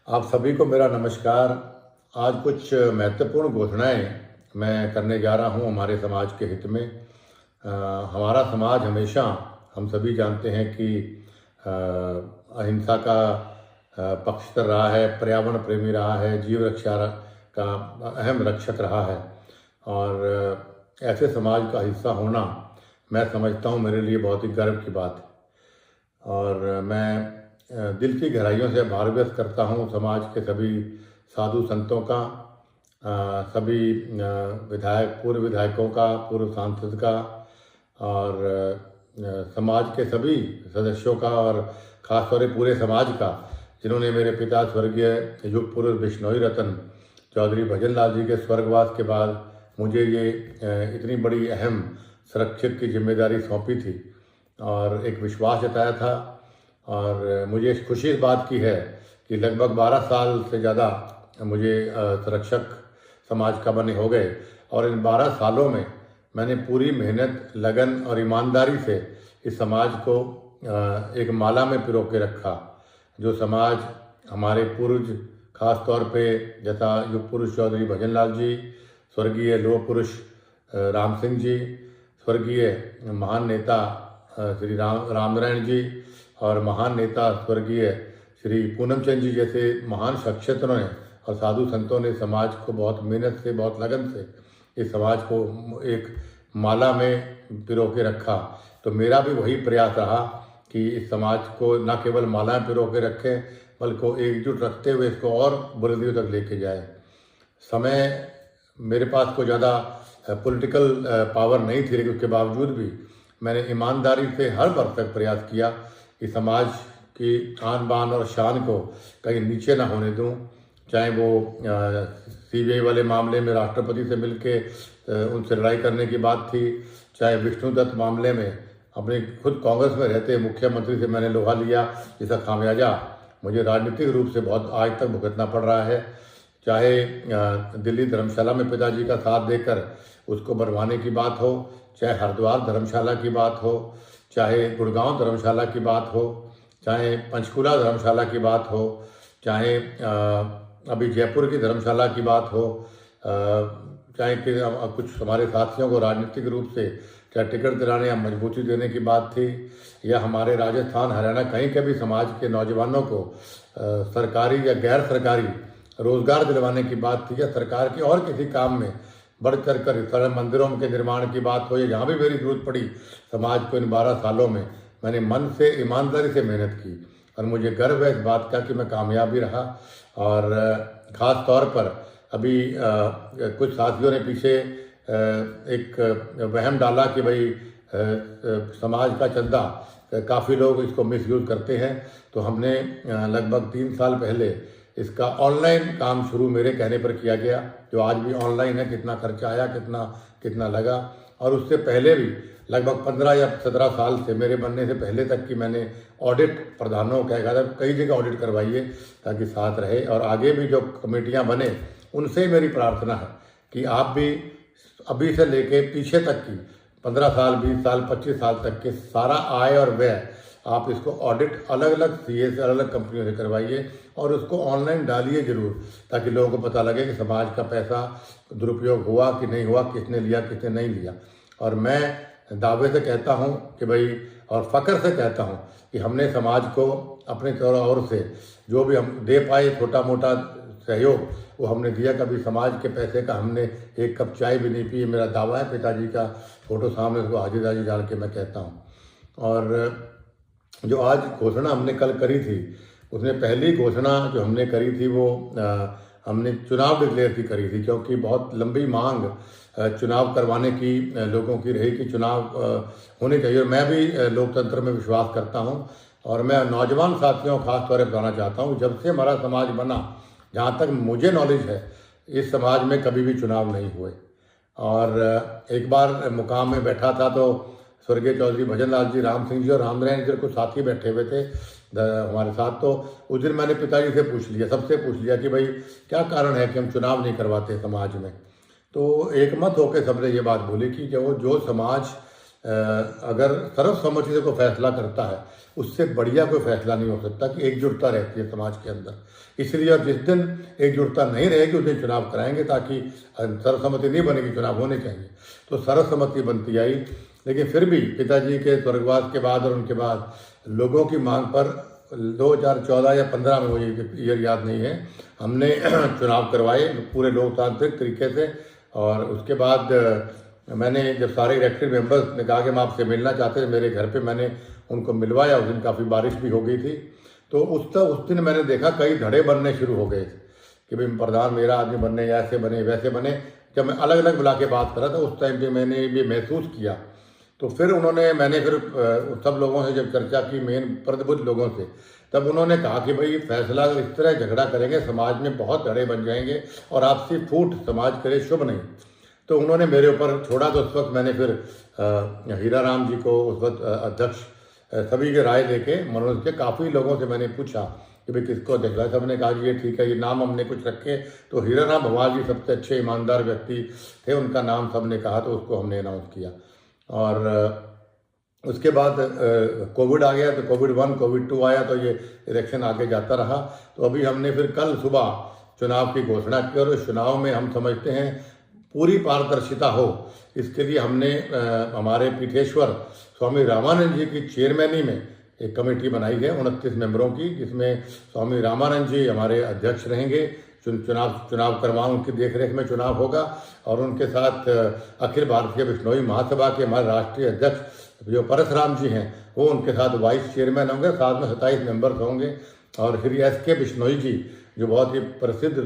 आप सभी को मेरा नमस्कार। आज कुछ महत्वपूर्ण घोषणाएं मैं करने जा रहा हूं हमारे समाज के हित में। हमारा समाज हमेशा, हम सभी जानते हैं कि अहिंसा का पक्षधर रहा है, पर्यावरण प्रेमी रहा है, जीव रक्षा का अहम रक्षक रहा है। और ऐसे समाज का हिस्सा होना मैं समझता हूं मेरे लिए बहुत ही गर्व की बात है। और मैं दिल की गहराइयों से आभार व्यक्त करता हूँ समाज के सभी साधु संतों का, सभी विधायक, पूर्व विधायकों का, पूर्व सांसद का, और समाज के सभी सदस्यों का, और खासतौर से पूरे समाज का, जिन्होंने मेरे पिता स्वर्गीय युग पुरुष बिश्नोई रतन चौधरी भजन लाल जी के स्वर्गवास के बाद मुझे ये इतनी बड़ी अहम संरक्षक की जिम्मेदारी सौंपी थी और एक विश्वास जताया था। और मुझे खुशी इस बात की है कि लगभग 12 साल से ज़्यादा मुझे संरक्षक समाज का बने हो गए, और इन 12 सालों में मैंने पूरी मेहनत, लगन और ईमानदारी से इस समाज को एक माला में पिरो के रखा। जो समाज हमारे पूर्वज, खास तौर पे जैसा युग पुरुष चौधरी भजन लाल जी, स्वर्गीय लोह पुरुष राम सिंह जी, स्वर्गीय महान नेता श्री रामनारायण जी, और महान नेता स्वर्गीय श्री पूनम चंद जी जैसे महान शख्सियतों ने और साधु संतों ने समाज को बहुत मेहनत से, बहुत लगन से इस समाज को एक माला में पिरो के रखा। तो मेरा भी वही प्रयास रहा कि इस समाज को न केवल माला में पिरो के रखें, बल्कि एकजुट रखते हुए इसको और बुलंदियों तक लेके जाए। समय मेरे पास कोई ज़्यादा पॉलिटिकल पावर नहीं थी, लेकिन उसके बावजूद भी मैंने ईमानदारी से हर वर्ष तक प्रयास किया कि समाज की आन बान और शान को कहीं नीचे ना होने दूं। चाहे वो सीबीआई वाले मामले में राष्ट्रपति से मिलके उनसे लड़ाई करने की बात थी, चाहे विष्णु दत्त मामले में अपने खुद कांग्रेस में रहते मुख्यमंत्री से मैंने लोहा लिया, जिसका खामियाजा मुझे राजनीतिक रूप से बहुत आज तक भुगतना पड़ रहा है। चाहे दिल्ली धर्मशाला में पिताजी का साथ देकर उसको बनवाने की बात हो, चाहे हरिद्वार धर्मशाला की बात हो, चाहे गुड़गांव धर्मशाला की बात हो, चाहे पंचकुला धर्मशाला की बात हो, चाहे अभी जयपुर की धर्मशाला की बात हो, चाहे कि कुछ हमारे साथियों को राजनीतिक रूप से चाहे टिकट दिलाने या मजबूती देने की बात थी, या हमारे राजस्थान, हरियाणा कहीं के भी समाज के नौजवानों को सरकारी या गैर सरकारी रोजगार दिलवाने की बात थी, या सरकार के और किसी काम में बढ़ चढ़ कर सारे मंदिरों के निर्माण की बात हो, या जहाँ भी मेरी जरूरत पड़ी समाज को इन 12 सालों में मैंने मन से, ईमानदारी से मेहनत की। और मुझे गर्व है इस बात का कि मैं कामयाब भी रहा। और ख़ास तौर पर अभी कुछ साथियों ने पीछे एक वहम डाला कि भाई समाज का चंदा काफ़ी लोग इसको मिसयूज़ करते हैं। तो हमने लगभग 3 साल पहले इसका ऑनलाइन काम शुरू मेरे कहने पर किया गया, जो आज भी ऑनलाइन है। कितना खर्चा आया, कितना लगा, और उससे पहले भी लगभग 15 या 17 साल से, मेरे बनने से पहले तक की मैंने ऑडिट प्रधानों का कई जगह ऑडिट करवाइए ताकि साथ रहे। और आगे भी जो कमेटियां बने उनसे मेरी प्रार्थना है कि आप भी अभी से लेके पीछे तक की 15 साल, 20 साल, 25 साल तक के सारा आय और व्यय आप इसको ऑडिट अलग अलग सीए से, अलग अलग कंपनियों से करवाइए, और उसको ऑनलाइन डालिए जरूर, ताकि लोगों को पता लगे कि समाज का पैसा दुरुपयोग हुआ कि नहीं हुआ, किसने लिया, किसने नहीं लिया। और मैं दावे से कहता हूं कि भाई, और फ़ख्र से कहता हूं कि हमने समाज को अपने तौर से जो भी हम दे पाए, छोटा मोटा सहयोग, वो हमने दिया। कभी समाज के पैसे का हमने एक कप चाय भी नहीं पी, मेरा दावा है। पिताजी का फोटो सामने, उसको हाजिर डाल के मैं कहता हूँ। और जो आज घोषणा हमने कल करी थी, उसमें पहली घोषणा जो हमने करी थी वो हमने चुनाव डिक्लेयर की करी थी, क्योंकि बहुत लंबी मांग चुनाव करवाने की लोगों की रही कि चुनाव होने चाहिए। और मैं भी लोकतंत्र में विश्वास करता हूं, और मैं नौजवान साथियों खास तौर पर बताना चाहता हूं, जब से हमारा समाज बना, जहां तक मुझे नॉलेज है, इस समाज में कभी भी चुनाव नहीं हुए। और एक बार मुकाम में बैठा था तो स्वर्गीय चौधरी भजन लाल जी, राम सिंह जी और रामनारायण जी कुछ साथी बैठे हुए थे हमारे साथ। तो उस दिन मैंने पिताजी से पूछ लिया, सबसे पूछ लिया कि भाई क्या कारण है कि हम चुनाव नहीं करवाते समाज में। तो एक मत होकर सबने ये बात बोली कि जो समाज अगर सर्वसम्मति से कोई फैसला करता है, उससे बढ़िया कोई फैसला नहीं हो सकता कि एकजुटता रहती है समाज के अंदर। इसलिए अब जिस दिन एकजुटता नहीं रहेगी उस दिन चुनाव कराएंगे, ताकि सर्वसम्मति नहीं बनेगी, चुनाव होने चाहिए। तो सर्वसम्मति बनती आई, लेकिन फिर भी पिताजी के स्वर्गवास के बाद और उनके बाद लोगों की मांग पर 2014 या 15 में, मुझे ईयर याद नहीं है, हमने चुनाव करवाए पूरे लोकतांत्रिक तरीके से। और उसके बाद मैंने जब सारे इलेक्टेड मेंबर्स ने कहा कि हम आपसे मिलना चाहते थे मेरे घर पे, मैंने उनको मिलवाया। उस दिन काफ़ी बारिश भी हो गई थी, तो उस दिन मैंने देखा कई धड़े बनने शुरू हो गए थे कि भाई प्रधान मेरा आदमी बनने, ऐसे बने वैसे बने। जब मैं अलग अलग बुला के बात कर रहा था उस टाइम पे मैंने भी महसूस किया। तो फिर मैंने फिर सब लोगों से जब चर्चा की, मेन प्रतिबद्ध लोगों से, तब उन्होंने कहा कि भाई फैसला इस तरह झगड़ा करेंगे समाज में बहुत धड़े बन जाएंगे और आपसी फूट समाज के लिए शुभ नहीं। तो उन्होंने मेरे ऊपर छोड़ा। तो उस वक्त मैंने फिर हीरा राम जी को, उस वक्त अध्यक्ष, सभी की राय लेके मनोज के काफ़ी लोगों से मैंने पूछा कि भाई किसको अध्यक्ष है। सबने कहा कि ये ठीक है, ये नाम हमने कुछ रखे। तो हीरा राम भवाल जी सबसे अच्छे ईमानदार व्यक्ति थे, उनका नाम सबने कहा, तो उसको हमने अनाउंस किया। और उसके बाद कोविड आ गया, तो कोविड 1 कोविड 2 आया, तो ये इलेक्शन आगे जाता रहा। तो अभी हमने फिर कल सुबह चुनाव की घोषणा की, और उस चुनाव में हम समझते हैं पूरी पारदर्शिता हो, इसके लिए हमने हमारे पीठेश्वर स्वामी रामानंद जी की चेयरमैनी में एक कमेटी बनाई है 29 मेंबरों की, जिसमें स्वामी रामानंद जी हमारे अध्यक्ष रहेंगे। चुनाव करवाएं, उनकी देखरेख में चुनाव होगा। और उनके साथ अखिल भारतीय बिश्नोई महासभा के हमारे राष्ट्रीय अध्यक्ष जो परशुराम जी हैं, वो उनके साथ वाइस चेयरमैन होंगे। साथ में 27 मेंबर्स होंगे। और श्री SK बिश्नोई जी जो बहुत ही प्रसिद्ध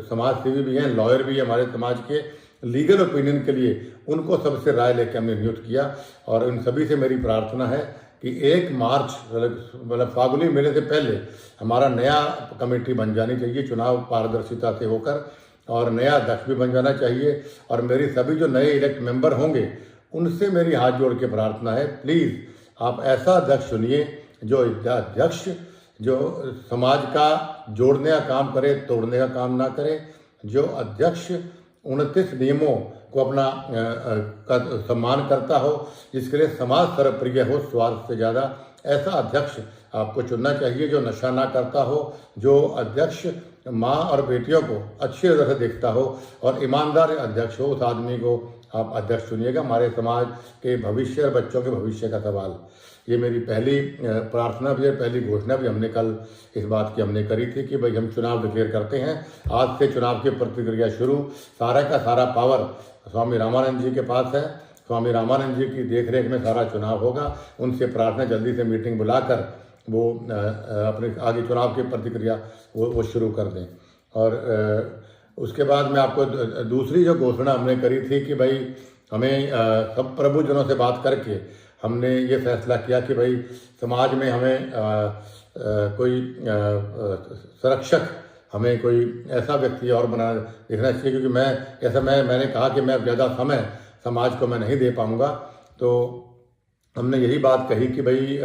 समाज सेवी भी हैं, लॉयर भी हैं हमारे समाज के, लीगल ओपिनियन के लिए उनको सबसे राय लेकर हमने नियुक्त किया। और उन सभी से मेरी प्रार्थना है कि 1 मार्च मतलब फागुनी मेले से पहले हमारा नया कमेटी बन जानी चाहिए, चुनाव पारदर्शिता से होकर, और नया अध्यक्ष भी बन जाना चाहिए। और मेरी सभी जो नए इलेक्ट मेंबर होंगे उनसे मेरी हाथ जोड़ के प्रार्थना है, प्लीज़ आप ऐसा अध्यक्ष चुनिए जो अध्यक्ष जो समाज का जोड़ने का काम करे, तोड़ने का काम ना करे। जो अध्यक्ष 29 नियमों को अपना का सम्मान करता हो, जिसके लिए समाज सर्वप्रिय हो स्वार्थ से ज़्यादा, ऐसा अध्यक्ष आपको चुनना चाहिए। जो नशा ना करता हो, जो अध्यक्ष माँ और बेटियों को अच्छी तरह से देखता हो और ईमानदार अध्यक्ष हो, उस आदमी को आप अध्यक्ष चुनिएगा। हमारे समाज के भविष्य और बच्चों के भविष्य का सवाल, ये मेरी पहली प्रार्थना भी है, पहली घोषणा भी हमने कल इस बात की हमने करी थी कि भाई हम चुनाव डिक्लेयर करते हैं। आज से चुनाव की प्रक्रिया शुरू, सारा का सारा पावर स्वामी रामानंद जी के पास है। स्वामी रामानंद जी की देखरेख में सारा चुनाव होगा। उनसे प्रार्थना जल्दी से मीटिंग बुलाकर वो अपने आगे चुनाव की प्रतिक्रिया वो शुरू कर दें। और उसके बाद में आपको दूसरी जो घोषणा हमने करी थी कि भाई हमें सब प्रभुजनों से बात करके हमने ये फैसला किया कि भाई समाज में हमें कोई संरक्षक, हमें कोई ऐसा व्यक्ति और बना देखना चाहिए, क्योंकि मैंने कहा कि मैं ज़्यादा समय समाज को मैं नहीं दे पाऊँगा। तो हमने यही बात कही कि भाई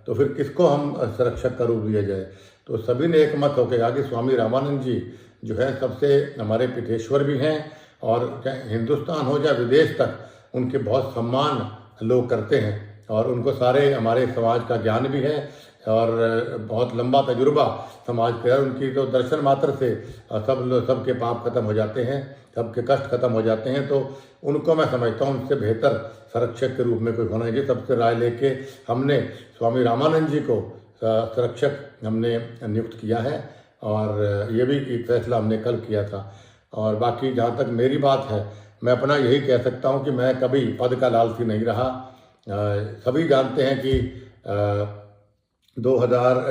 तो फिर किसको हम संरक्षक का रूप दिया जाए। तो सभी ने एक मत होकर कहा कि स्वामी रामानंद जी जो है सबसे हमारे पीठेश्वर भी हैं, और चाहे हिंदुस्तान हो चाहे विदेश तक उनके बहुत सम्मान लोग करते हैं, और उनको सारे हमारे समाज का ज्ञान भी है और बहुत लंबा तजुर्बा समाज का है। उनकी तो दर्शन मात्र से सबके पाप खत्म हो जाते हैं, सबके कष्ट खत्म हो जाते हैं। तो उनको मैं समझता हूँ उनसे बेहतर संरक्षक के रूप में कोई होना चाहिए। सबसे राय लेके हमने स्वामी रामानंद जी को संरक्षक हमने नियुक्त किया है, और ये भी एक फैसला हमने कल किया था। और बाकी जहाँ तक मेरी बात है, मैं अपना यही कह सकता हूँ कि मैं कभी पद का लालची नहीं रहा। सभी जानते हैं कि 2000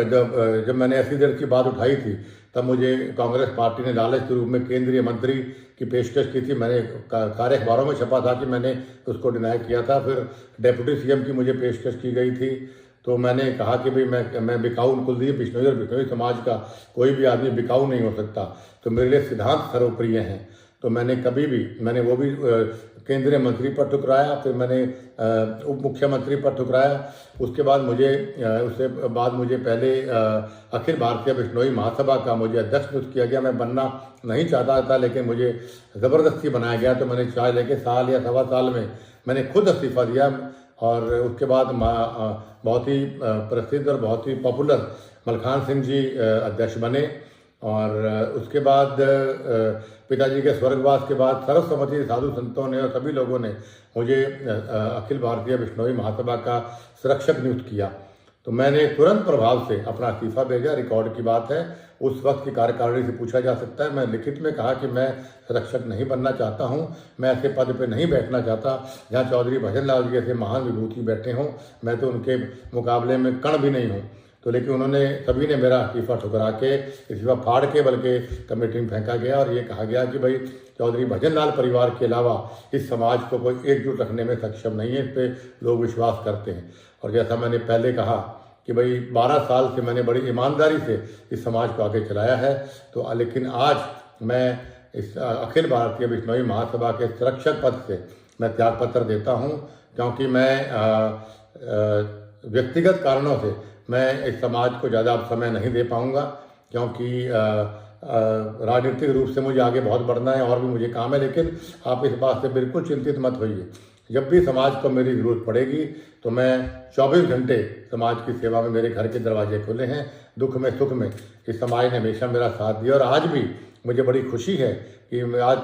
जब मैंने ऐसी देर की बात उठाई थी, तब मुझे कांग्रेस पार्टी ने लालच के रूप में केंद्रीय मंत्री की पेशकश की थी। मैंने सारे अखबारों में छपा था कि मैंने उसको डिनाई किया था। फिर डेप्यूटी CM की मुझे पेशकश की गई थी। तो मैंने कहा कि भाई मैं बिकाऊ, कुलदीप बिश्नोई और बिश्नोई समाज का कोई भी आदमी बिकाऊ नहीं हो सकता। तो मेरे लिए सिद्धांत सर्वप्रिय हैं। तो मैंने वो भी केंद्रीय मंत्री पर ठुकराया, फिर मैंने उप मुख्यमंत्री पर ठुकराया। उसके बाद मुझे पहले अखिल भारतीय बिश्नोई महासभा का मुझे अध्यक्ष नियुक्त किया गया। मैं बनना नहीं चाहता था, लेकिन मुझे ज़बरदस्ती बनाया गया। तो मैंने चाय लेके साल या 1.25 साल में मैंने खुद इस्तीफा दिया। और उसके बाद बहुत ही प्रसिद्ध और बहुत ही पॉपुलर मलखान सिंह जी अध्यक्ष बने। और उसके बाद पिताजी के स्वर्गवास के बाद सर्वसम्मति साधु संतों ने और सभी लोगों ने मुझे अखिल भारतीय बिश्नोई महासभा का संरक्षक नियुक्त किया। तो मैंने तुरंत प्रभाव से अपना इस्तीफा भेजा। रिकॉर्ड की बात है, उस वक्त की कार्यकारिणी से पूछा जा सकता है। मैं लिखित में कहा कि मैं संरक्षक नहीं बनना चाहता हूं, मैं ऐसे पद पे नहीं बैठना चाहता जहां चौधरी भजन लाल जी जैसे महान विभूति बैठे हों। मैं तो उनके मुकाबले में कण भी नहीं हूं। तो लेकिन उन्होंने सभी ने मेरा इस्तीफा ठुकरा के, इस्तीफा फाड़ के बल्कि कमेटी में फेंका गया और ये कहा गया कि भाई चौधरी भजन लाल परिवार के अलावा इस समाज को कोई एकजुट रखने में सक्षम नहीं है। इस पर लोग विश्वास करते हैं। और जैसा मैंने पहले कहा कि भाई 12 साल से मैंने बड़ी ईमानदारी से इस समाज को आगे चलाया है। तो लेकिन आज मैं इस अखिल भारतीय बिश्नोई महासभा के संरक्षक पद से मैं त्यागपत्र देता हूं, क्योंकि मैं व्यक्तिगत कारणों से मैं इस समाज को ज़्यादा समय नहीं दे पाऊंगा, क्योंकि राजनीतिक रूप से मुझे आगे बहुत बढ़ना है और भी मुझे काम है। लेकिन आप इस बात से बिल्कुल चिंतित मत होइए, जब भी समाज को मेरी ज़रूरत पड़ेगी तो मैं 24 घंटे समाज की सेवा में, मेरे घर के दरवाजे खुले हैं। दुख में सुख में इस समाज ने हमेशा मेरा साथ दिया और आज भी मुझे बड़ी खुशी है कि आज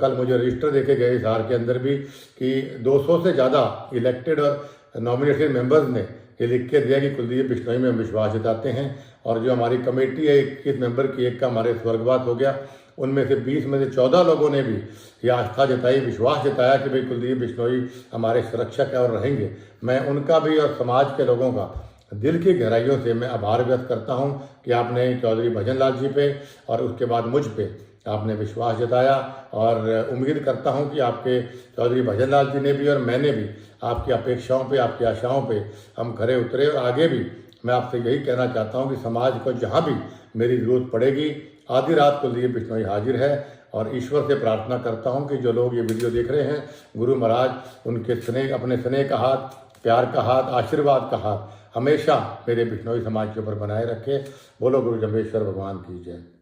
कल मुझे रजिस्टर देके गए इस हार के अंदर भी कि 200 से ज़्यादा इलेक्टेड और नॉमिनेटेड मेंबर्स ने ये लिख के दिया कि कुलदीप बिश्नोई में हम विश्वास जताते हैं। और जो हमारी कमेटी है 21 मेंबर की, एक का हमारे स्वर्गवास हो गया, उनमें से 20 में से 14 लोगों ने भी ये आस्था जताई, विश्वास जताया कि भाई कुलदीप बिश्नोई हमारे संरक्षक है और रहेंगे। मैं उनका भी और समाज के लोगों का दिल की गहराइयों से मैं आभार व्यक्त करता हूं कि आपने चौधरी भजन लाल जी पे और उसके बाद मुझ पे आपने विश्वास जताया। और उम्मीद करता हूं कि आपके चौधरी भजन लाल जी ने भी और मैंने भी आपकी अपेक्षाओं पे, आपकी आशाओं पे हम खरे उतरे। और आगे भी मैं आपसे यही कहना चाहता हूं कि समाज को जहां भी मेरी ज़रूरत पड़ेगी, आधी रात कुलदीप बिश्नोई हाजिर है। और ईश्वर से प्रार्थना करता हूं कि जो लोग ये वीडियो देख रहे हैं, गुरु महाराज उनके स्नेह, अपने स्नेह का हाथ, प्यार का हाथ, आशीर्वाद का हाथ हमेशा मेरे बिश्नोई समाज के ऊपर बनाए रखे। बोलो गुरु जम्बेश्वर भगवान की जय।